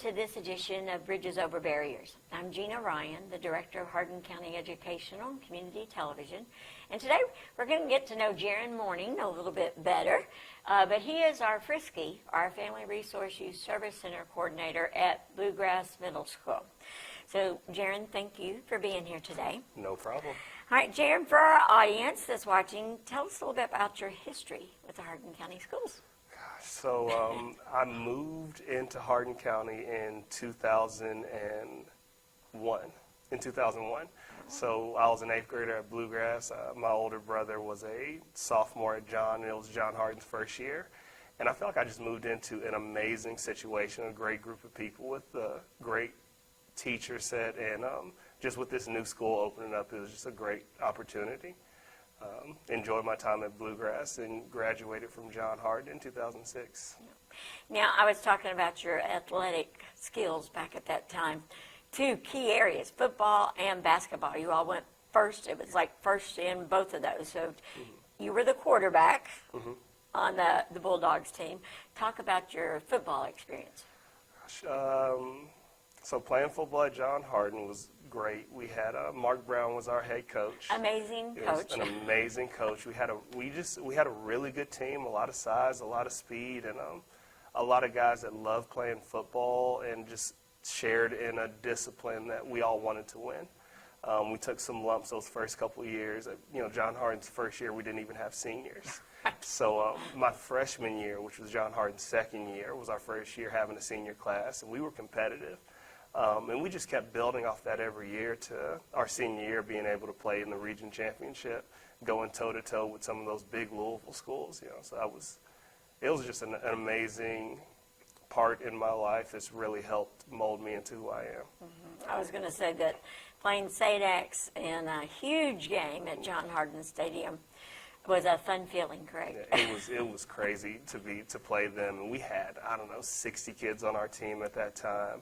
to this edition of Bridges Over Barriers. I'm Gina Ryan, the Director of Hardin County Educational and Community Television. And today we're going to get to know Jerren Morning a little bit better. But he is our Frisky, our Family Resource Youth Service Center Coordinator at Bluegrass Middle School. So, Jerren, thank you for being here today. No problem. All right, Jerren, for our audience that's watching, tell us a little bit about your history with the Hardin County Schools. So I moved into Hardin County in 2001. So I was an 8th grader at Bluegrass. My older brother was a sophomore at John, and it was John Hardin's first year. And I felt like I just moved into an amazing situation, a great group of people with a great teacher set, and just with this new school opening up, it was just a great opportunity. Enjoyed my time at Bluegrass and graduated from John Hardin in 2006. Now, I was talking about your athletic skills back at that time. Two key areas, football and basketball. You all went first. It was like first in both of those. So you were the quarterback on the Bulldogs team. Talk about your football experience. So playing football at John Hardin was great. We had Mark Brown was our head coach. Amazing coach. An amazing coach. We had a really good team, a lot of size, a lot of speed, and a lot of guys that loved playing football and just shared in a discipline that we all wanted to win. We took some lumps those first couple of years. John Hardin's first year, we didn't even have seniors. So my freshman year, which was John Hardin's second year, was our first year having a senior class, and we were competitive. And we just kept building off that every year to our senior year being able to play in the region championship, going toe-to-toe with some of those big Louisville schools. So it was just an amazing part in my life that's really helped mold me into who I am. I was going to say that playing SADAX in a huge game at John Hardin Stadium was a fun feeling, correct? Yeah, it was crazy to play them. And we had, 60 kids on our team at that time.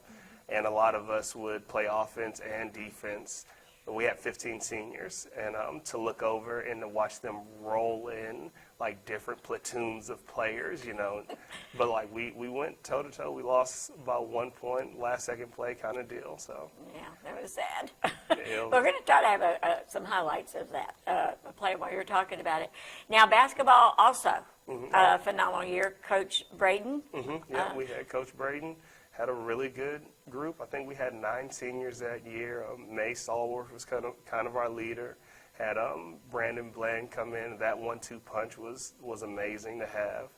And a lot of us would play offense and defense. But we had 15 seniors, and to look over and to watch them roll in like different platoons of players, But like we went toe to toe. We lost by 1 point, last second play kind of deal. So yeah, that was sad. We're going to try to have some highlights of that play while you're talking about it. Now basketball also, phenomenal year. Coach Braden. Yeah, we had Coach Braden. Had a really good group. I think we had 9 seniors that year. May Stallworth was kind of our leader. Had Brandon Bland come in. That 1-2 punch was amazing to have.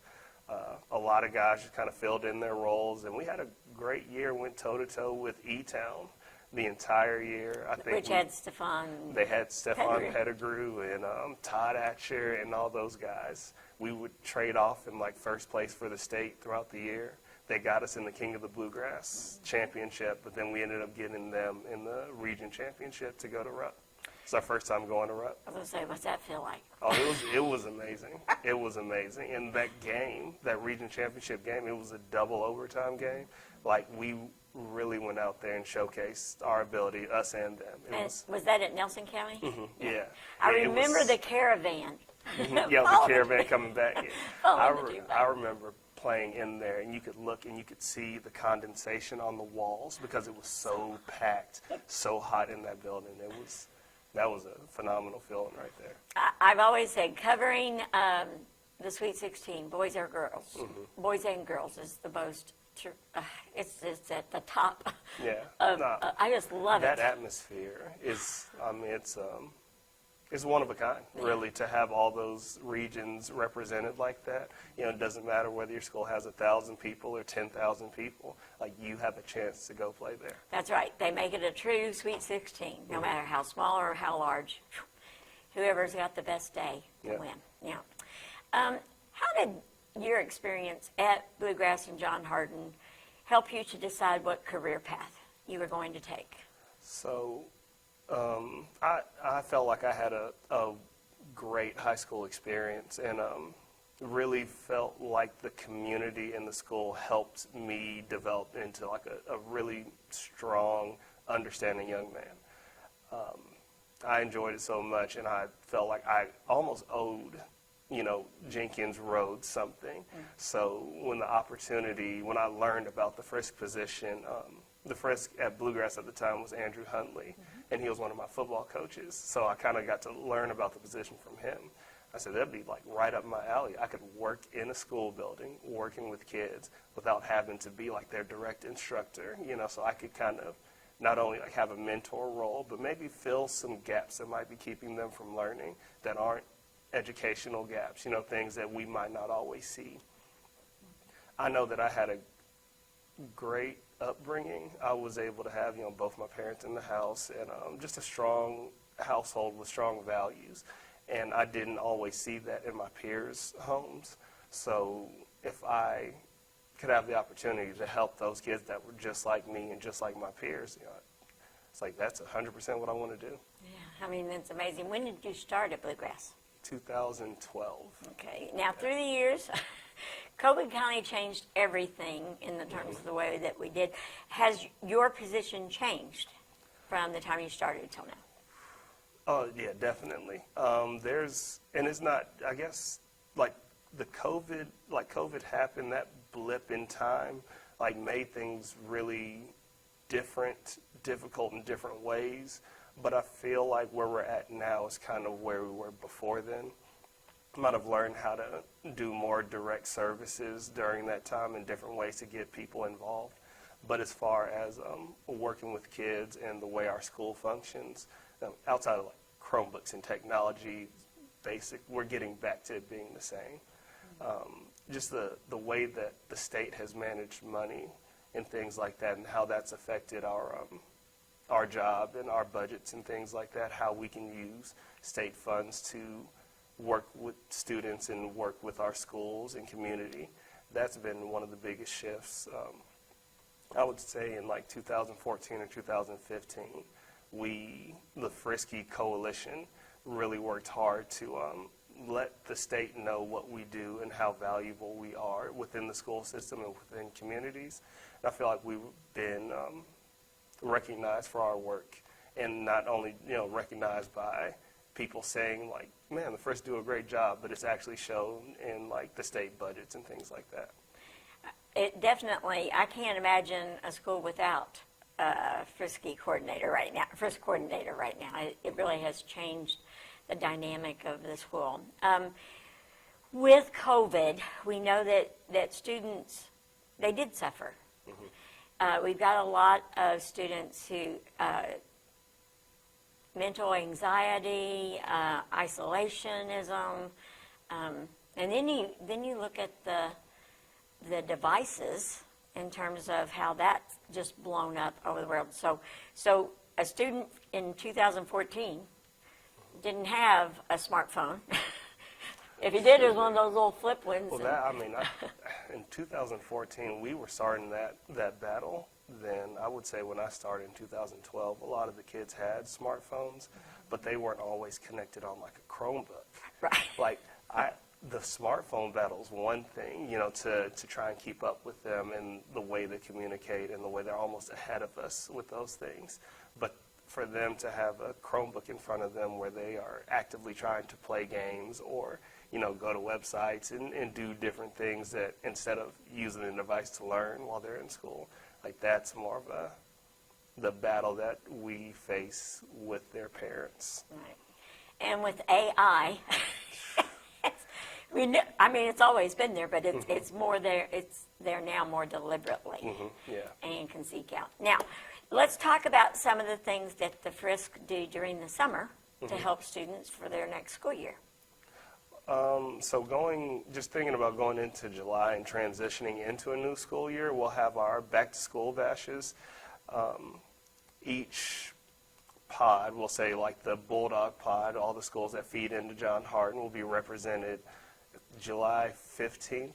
A lot of guys just kind of filled in their roles, and we had a great year. Went toe-to-toe with E-Town the entire year. Which had Stefan. They had Stefan Pettigrew and Todd Atcher and all those guys. We would trade off in like first place for the state throughout the year. They got us in the King of the Bluegrass championship, but then we ended up getting them in the region championship to go to Rupp. It's our first time going to Rupp. I was going to say, what's that feel like? Oh, it was amazing. It was amazing. And that game, that region championship game, it was a double overtime game. Like, we really went out there and showcased our ability, us and them. Was that at Nelson County? Yeah. I remember the caravan. Yeah, the caravan coming back. Yeah. I remember playing in there, and you could look and you could see the condensation on the walls because it was so packed, so hot in that building. That was a phenomenal feeling right there. I've always said covering the Sweet 16, boys or girls, boys and girls is the most. It's at the top. Yeah, I just love that atmosphere is. It's one of a kind, really, to have all those regions represented like that. It doesn't matter whether your school has 1,000 people or 10,000 people. Like, you have a chance to go play there. That's right. They make it a true Sweet 16, no matter how small or how large. Whoever's got the best day will win. Yeah. How did your experience at Bluegrass and John Hardin help you to decide what career path you were going to take? So I felt like I had a great high school experience, and really felt like the community in the school helped me develop into like a really strong, understanding young man. I enjoyed it so much, and I felt like I almost owed Jenkins Road something. So when I learned about the Frisk position, the Frisk at Bluegrass at the time was Andrew Huntley, and he was one of my football coaches. So I kind of got to learn about the position from him. I said, that'd be like right up my alley. I could work in a school building, working with kids without having to be like their direct instructor, so I could kind of not only like have a mentor role, but maybe fill some gaps that might be keeping them from learning that aren't educational gaps, things that we might not always see. I know that I had a great upbringing. I was able to have, both my parents in the house and just a strong household with strong values. And I didn't always see that in my peers' homes. So if I could have the opportunity to help those kids that were just like me and just like my peers, it's like that's 100% what I want to do. Yeah, I mean, that's amazing. When did you start at Bluegrass? 2012. Okay. Now, through the years, COVID kind of changed everything in the terms of the way that we did. Has your position changed from the time you started till now? Oh, yeah, definitely. And it's not, I guess, like COVID happened, that blip in time, like made things really difficult in different ways. But I feel like where we're at now is kind of where we were before then. I might have learned how to do more direct services during that time in different ways to get people involved. But as far as working with kids and the way our school functions, outside of like Chromebooks and technology, we're getting back to it being the same. Just the way that the state has managed money and things like that, and how that's affected our job and our budgets and things like that, how we can use state funds to work with students and work with our schools and community. That's been one of the biggest shifts. I would say in like 2014 or 2015, the Frisky Coalition, really worked hard to let the state know what we do and how valuable we are within the school system and within communities. And I feel like we've been recognized for our work, and not only recognized by people saying like, man, the Frisk do a great job, but it's actually shown in like the state budgets and things like that. It definitely, I can't imagine a school without a Frisk coordinator right now. It really has changed the dynamic of the school. With COVID, we know that students, they did suffer. We've got a lot of students who, mental anxiety, isolationism, and then you look at the devices in terms of how that's just blown up over the world. So a student in 2014 didn't have a smartphone. If he did, it was one of those little flip ones. Well, in 2014, we were starting that battle. Then I would say when I started in 2012, a lot of the kids had smartphones, but they weren't always connected on like a Chromebook. Right. The smartphone battle is one thing, to try and keep up with them and the way they communicate and the way they're almost ahead of us with those things. But for them to have a Chromebook in front of them where they are actively trying to play games or, go to websites and do different things that instead of using the device to learn while they're in school, like that's more of the battle that we face with their parents. Right. And with AI, it's always been there, but it's more there. It's there now more deliberately, and can seek out. Now, let's talk about some of the things that the Frisk do during the summer to help students for their next school year. Just thinking about going into July and transitioning into a new school year, we'll have our back-to-school bashes. Each pod, we'll say like the Bulldog pod, all the schools that feed into John Hardin will be represented July 15th,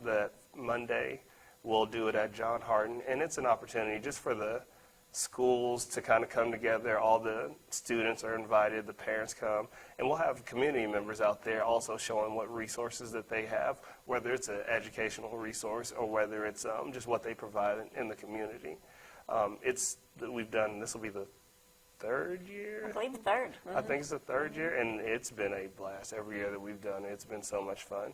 that Monday. We'll do it at John Hardin, and it's an opportunity just for the schools to kind of come together. All the students are invited, the parents come, and we'll have community members out there also showing what resources that they have, whether it's an educational resource or whether it's just what they provide in the community. This will be the third year. I believe third. I think it's the third year, and it's been a blast every year that we've done it. It's been so much fun.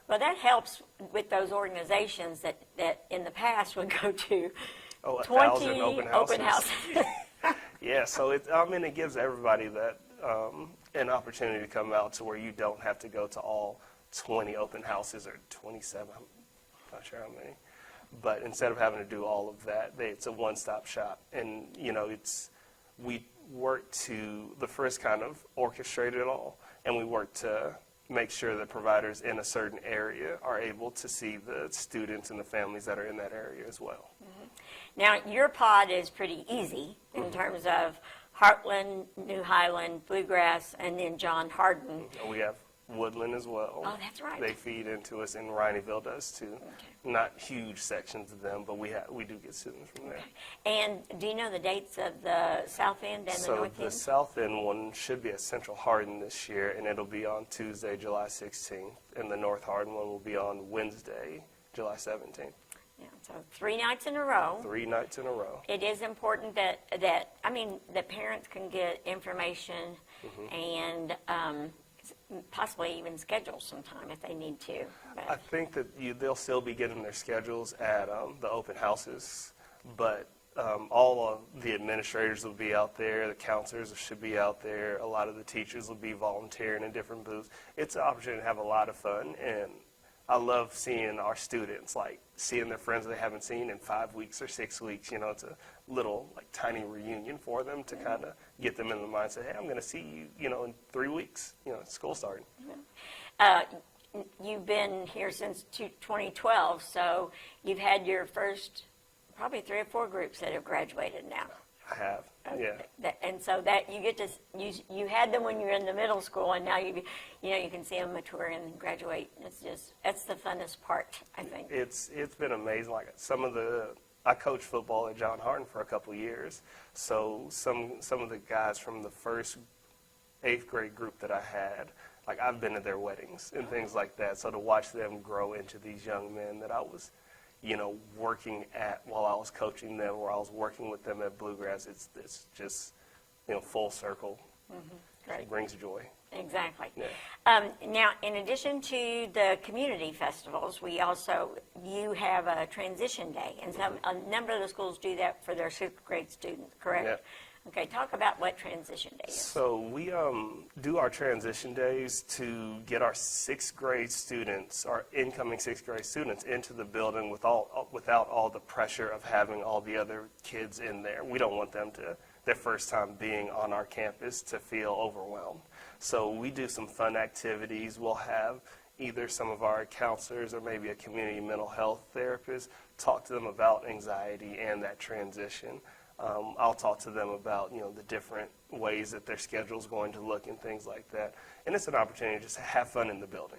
Well, that helps with those organizations that in the past would go to 1,000 open open houses. houses. Yeah, so it gives everybody that an opportunity to come out to where you don't have to go to all 20 open houses or 27. I'm not sure how many. But instead of having to do all of that, it's a one-stop shop. And, we work to, the first kind of orchestrate it all, and we work to make sure that providers in a certain area are able to see the students and the families that are in that area as well. Now, your pod is pretty easy in terms of Heartland, New Highland, Bluegrass, and then John Hardin. We have Woodland as well. Oh, that's right. They feed into us, and Rineyville does too. Okay. Not huge sections of them, but we do get students from there. And do you know the dates of the South End and the So North the End? South End one should be at Central Hardin this year, and it'll be on Tuesday, July 16th. And the North Hardin one will be on Wednesday, July 17th. Yeah, so 3 nights in a row. 3 nights in a row. It is important that parents can get information and possibly even schedule some time if they need to. But I think that they'll still be getting their schedules at the open houses, but all of the administrators will be out there, the counselors should be out there, a lot of the teachers will be volunteering in different booths. It's an opportunity to have a lot of fun, and I love seeing our students, seeing their friends they haven't seen in 5 weeks or 6 weeks. It's a little, tiny reunion for them to kind of get them in the mindset, hey, I'm going to see you, in 3 weeks, school starting. you've been here since 2012, so you've had your first probably 3 or 4 groups that have graduated now. I have, yeah. And so that you get to you had them when you were in the middle school, and now you can see them mature and graduate. That's the funnest part, I think. It's been amazing. I coached football at John Hardin for a couple of years, so some of the guys from the first 8th grade group that I had, I've been to their weddings and things like that. So to watch them grow into these young men that I was working at while I was coaching them, or I was working with them at Bluegrass, it's just, full circle. Great. It brings joy. Exactly. Yeah. Now, in addition to the community festivals, you have a transition day, and a number of the schools do that for their 6th grade students, correct? Yeah. Okay, talk about what transition day is. So we do our transition days to get our 6th grade students, our incoming 6th grade students, into the building without all the pressure of having all the other kids in there. We don't want them their first time being on our campus to feel overwhelmed. So we do some fun activities. We'll have either some of our counselors or maybe a community mental health therapist talk to them about anxiety and that transition. I'll talk to them about, the different ways that their schedule is going to look and things like that. And it's an opportunity just to have fun in the building.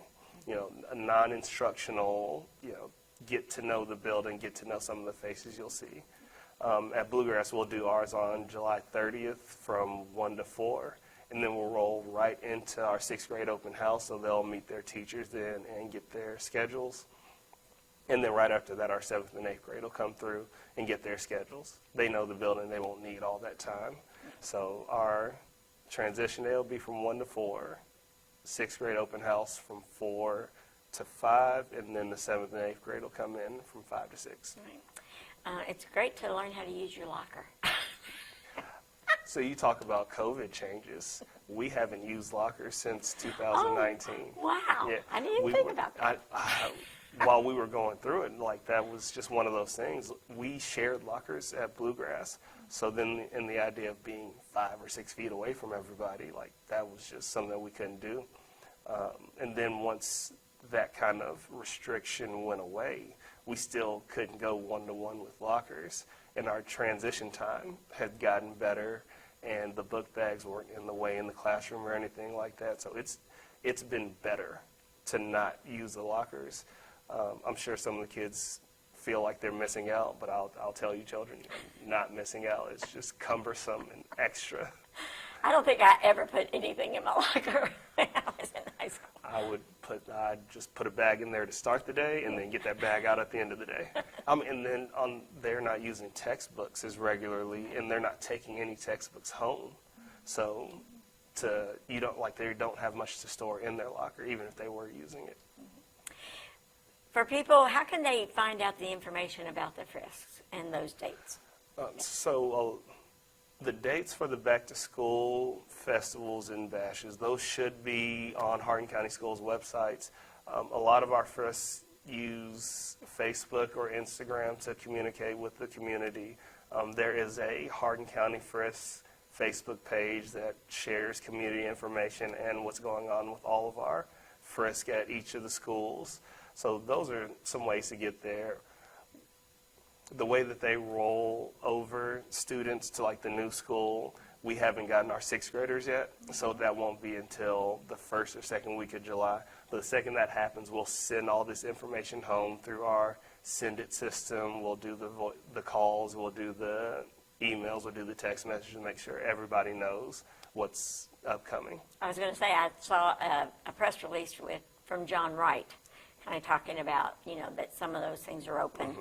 A non-instructional, get to know the building, get to know some of the faces you'll see. At Bluegrass, we'll do ours on July 30th from 1 to 4. And then we'll roll right into our 6th grade open house, so they'll meet their teachers then and get their schedules. And then right after that, our 7th and 8th grade will come through and get their schedules. They know the building. They won't need all that time. So our transition day will be from 1 to 4, 6th grade open house from 4 to 5, and then the 7th and 8th grade will come in from 5 to 6. Right. It's great to learn how to use your locker. So you talk about COVID changes. We haven't used lockers since 2019. Oh, wow. Yeah, I didn't even think about that. While we were going through it, that was just one of those things. We shared lockers at Bluegrass. So then in the idea of being 5 or 6 feet away from everybody, that was just something that we couldn't do. And then once that kind of restriction went away, we still couldn't go one-to-one with lockers. And our transition time had gotten better, and the book bags weren't in the way in the classroom or anything like that. So it's been better to not use the lockers. I'm sure some of the kids feel like they're missing out, but I'll tell you, children, you're not missing out. It's just cumbersome and extra. I don't think I ever put anything in my locker when I was in high school. I would put I just put a bag in there to start the day and then get that bag out at the end of the day. And then they're not using textbooks as regularly, and they're not taking any textbooks home. So they don't have much to store in their locker, even if they were using it. For people, how can they find out the information about the frisks and those dates? The dates for the back-to-school festivals and bashes, those should be on Hardin County Schools' websites. A lot of our frisks use Facebook or Instagram to communicate with the community. There is a Hardin County Frisk Facebook page that shares community information and what's going on with all of our frisk at each of the schools. So those are some ways to get there. The way that they roll over students to like the new school, we haven't gotten our 6th graders yet, so that won't be until the 1st or 2nd week of July. But the second that happens, we'll send all this information home through our Send It system. We'll do the calls, we'll do the emails, we'll do the text messages, make sure everybody knows what's upcoming. I was going to say, I saw a press release from John Wright, kind of talking about, that some of those things are open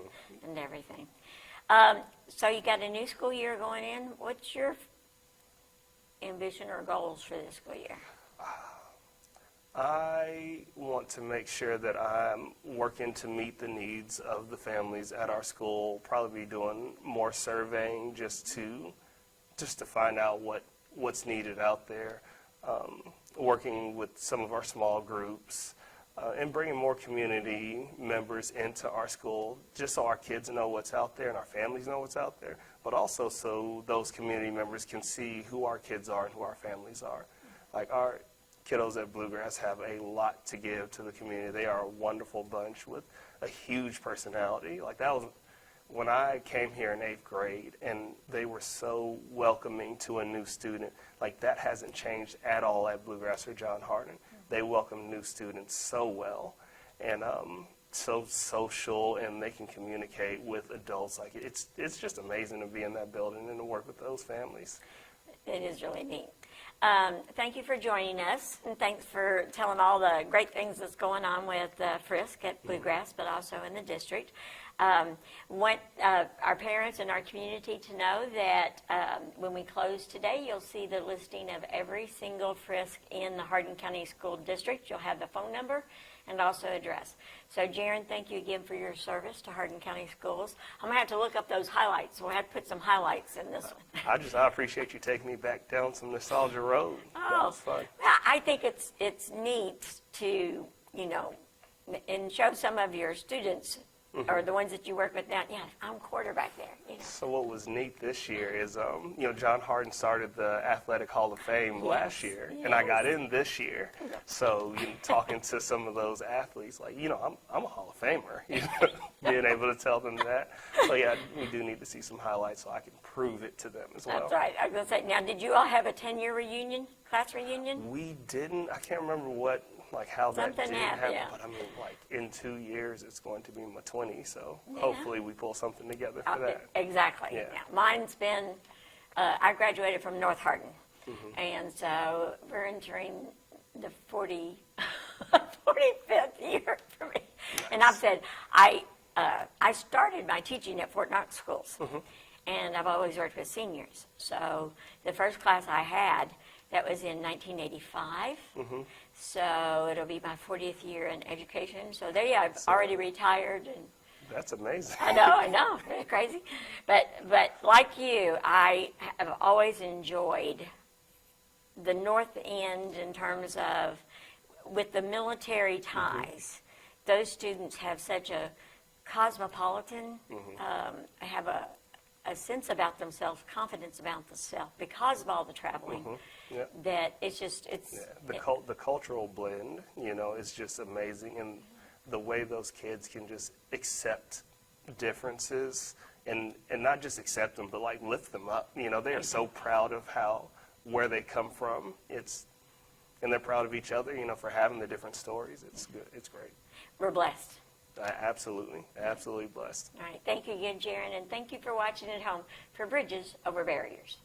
and everything. So you got a new school year going in. What's your ambition or goals for this school year? I want to make sure that I'm working to meet the needs of the families at our school, probably be doing more surveying just to find out what's needed out there, working with some of our small groups, and bringing more community members into our school just so our kids know what's out there and our families know what's out there, but also so those community members can see who our kids are and who our families are. Like our kiddos at Bluegrass have a lot to give to the community. They are a wonderful bunch with a huge personality. Like that was when I came here in 8th grade, and they were so welcoming to a new student. Like that hasn't changed at all at Bluegrass or John Hardin. They welcome new students so well, and so social, and they can communicate with adults. Like it's just amazing to be in that building and to work with those families. It is really neat. Thank you for joining us, and thanks for telling all the great things that's going on with Frisk at Bluegrass, but also in the district. Want our parents and our community to know that when we close today, you'll see the listing of every single Frisk in the Hardin County School District. You'll have the phone number and also address. So, Jerren, thank you again for your service to Hardin County Schools. I'm going to have to look up those highlights. We'll have to put some highlights in this one. I appreciate you taking me back down some nostalgia road. That was fun. I think it's neat to, and show some of your students or the ones that you work with now. Yeah, I'm quarterback there. So what was neat this year is, John Hardin started the Athletic Hall of Fame last year, and I got in this year. So talking to some of those athletes, like, I'm a Hall of Famer, being able to tell them that. So yeah, we do need to see some highlights so I can prove it to them as well. That's right. I was going to say, now, did you all have a 10-year reunion, class reunion? We didn't. I can't remember how that Something did happen, yeah. but I mean, in 2 years, it's going to be my 20, so hopefully we pull something together for that. Exactly. Yeah. Mine's been, I graduated from North Hardin, and so we're entering the 45th year for me. Nice. And I've said, I started my teaching at Fort Knox schools, and I've always worked with seniors. So the first class I had, that was in 1985. So it'll be my 40th year in education. So there, I've already retired. And that's amazing. I know, it's crazy. But like you, I have always enjoyed the North End in terms of, with the military ties, those students have such a cosmopolitan, have a sense about themselves, confidence about themselves because of all the traveling. That it's the cultural blend, is just amazing, and the way those kids can just accept differences and not just accept them, but like lift them up. They are so proud of where they come from. And they're proud of each other, for having the different stories. It's good. It's great. We're blessed. Absolutely blessed. All right. Thank you again, Jerren, and thank you for watching at home for Bridges Over Barriers.